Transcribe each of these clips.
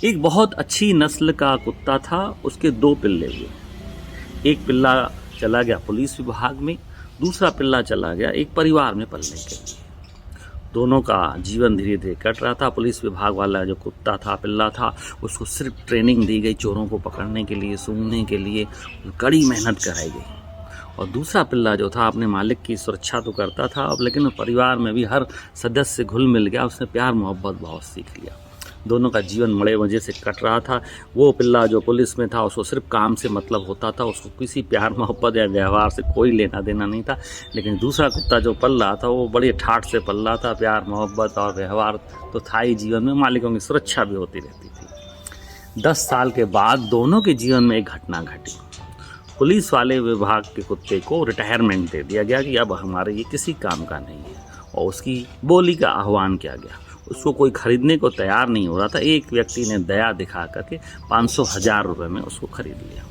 एक बहुत अच्छी नस्ल का कुत्ता था, उसके 2 पिल्ले हुए। एक पिल्ला चला गया पुलिस विभाग में, दूसरा पिल्ला चला गया एक परिवार में पलने के लिए। दोनों का जीवन धीरे धीरे कट रहा था। पुलिस विभाग वाला जो कुत्ता था, पिल्ला था, उसको सिर्फ ट्रेनिंग दी गई चोरों को पकड़ने के लिए, सूंघने के लिए, कड़ी मेहनत कराई गई। और दूसरा पिल्ला जो था अपने मालिक की सुरक्षा तो करता था, अब लेकिन परिवार में भी हर सदस्य से घुल मिल गया, उसने प्यार मोहब्बत बहुत सीख लिया। दोनों का जीवन बड़े मज़े से कट रहा था। वो पिल्ला जो पुलिस में था उसको सिर्फ काम से मतलब होता था, उसको किसी प्यार मोहब्बत या व्यवहार से कोई लेना देना नहीं था। लेकिन दूसरा कुत्ता जो पल रहा था वो बड़े ठाठ से पल रहा था, प्यार मोहब्बत और व्यवहार तो था ही जीवन में, मालिकों की सुरक्षा भी होती रहती थी। 10 साल के बाद दोनों के जीवन में एक घटना घटी। पुलिस वाले विभाग के कुत्ते को रिटायरमेंट दे दिया गया कि अब हमारे ये किसी काम का नहीं है, और उसकी बोली का आह्वान किया गया। उसको कोई खरीदने को तैयार नहीं हो रहा था। एक व्यक्ति ने दया दिखा करके 500,000 रुपये में उसको खरीद लिया।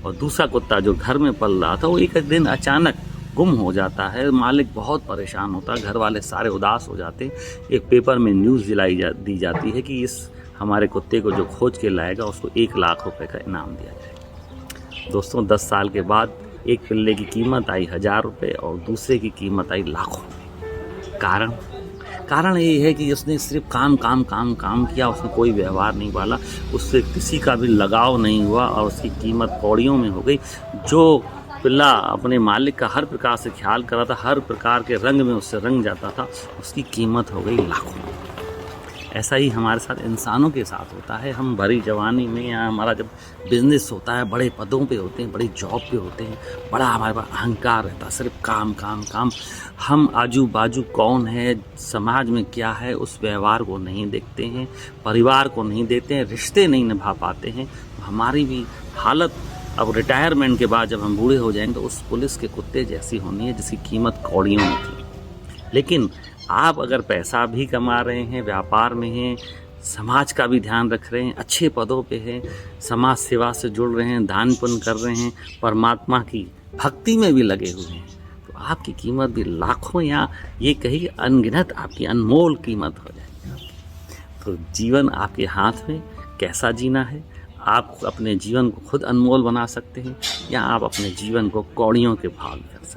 और दूसरा कुत्ता जो घर में पल रहा था वो एक दिन अचानक गुम हो जाता है। मालिक बहुत परेशान होता है, घर वाले सारे उदास हो जाते। एक पेपर में न्यूज़ दी जाती है कि इस हमारे कुत्ते को जो खोज के लाएगा उसको 1 लाख रुपये का इनाम दिया जाएगा। दोस्तों, 10 साल के बाद एक पिल्ले की कीमत आई 1,000 रुपये और दूसरे की कीमत आई लाखों में। कारण ये है कि उसने सिर्फ काम किया, उसने कोई व्यवहार नहीं पाला, उससे किसी का भी लगाव नहीं हुआ और उसकी कीमत कौड़ियों में हो गई। जो पिल्ला अपने मालिक का हर प्रकार से ख्याल कर रहा था, हर प्रकार के रंग में उससे रंग जाता था, उसकी कीमत हो गई लाखों में। ऐसा ही हमारे साथ इंसानों के साथ होता है। हम भरी जवानी में या हमारा जब बिजनेस होता है, बड़े पदों पे होते हैं, बड़ी जॉब पे होते हैं, बड़ा हमारे पास अहंकार रहता है, सिर्फ काम। हम आजू बाजू कौन है, समाज में क्या है, उस व्यवहार को नहीं देखते हैं, परिवार को नहीं देते हैं, रिश्ते नहीं निभा पाते हैं। हमारी भी हालत अब रिटायरमेंट के बाद जब हम बूढ़े हो जाएंगे तो उस पुलिस के कुत्ते जैसी होनी है जिसकी कीमत कौड़ियों में थी। लेकिन आप अगर पैसा भी कमा रहे हैं, व्यापार में हैं, समाज का भी ध्यान रख रहे हैं, अच्छे पदों पे हैं, समाज सेवा से जुड़ रहे हैं, दान पुण्य कर रहे हैं, परमात्मा की भक्ति में भी लगे हुए हैं, तो आपकी कीमत भी लाखों या ये कहिए अनगिनत आपकी अनमोल कीमत हो जाएगी। तो जीवन आपके हाथ में, कैसा जीना है। आप अपने जीवन को खुद अनमोल बना सकते हैं या आप अपने जीवन को कौड़ियों के भाव कर सकते हैं।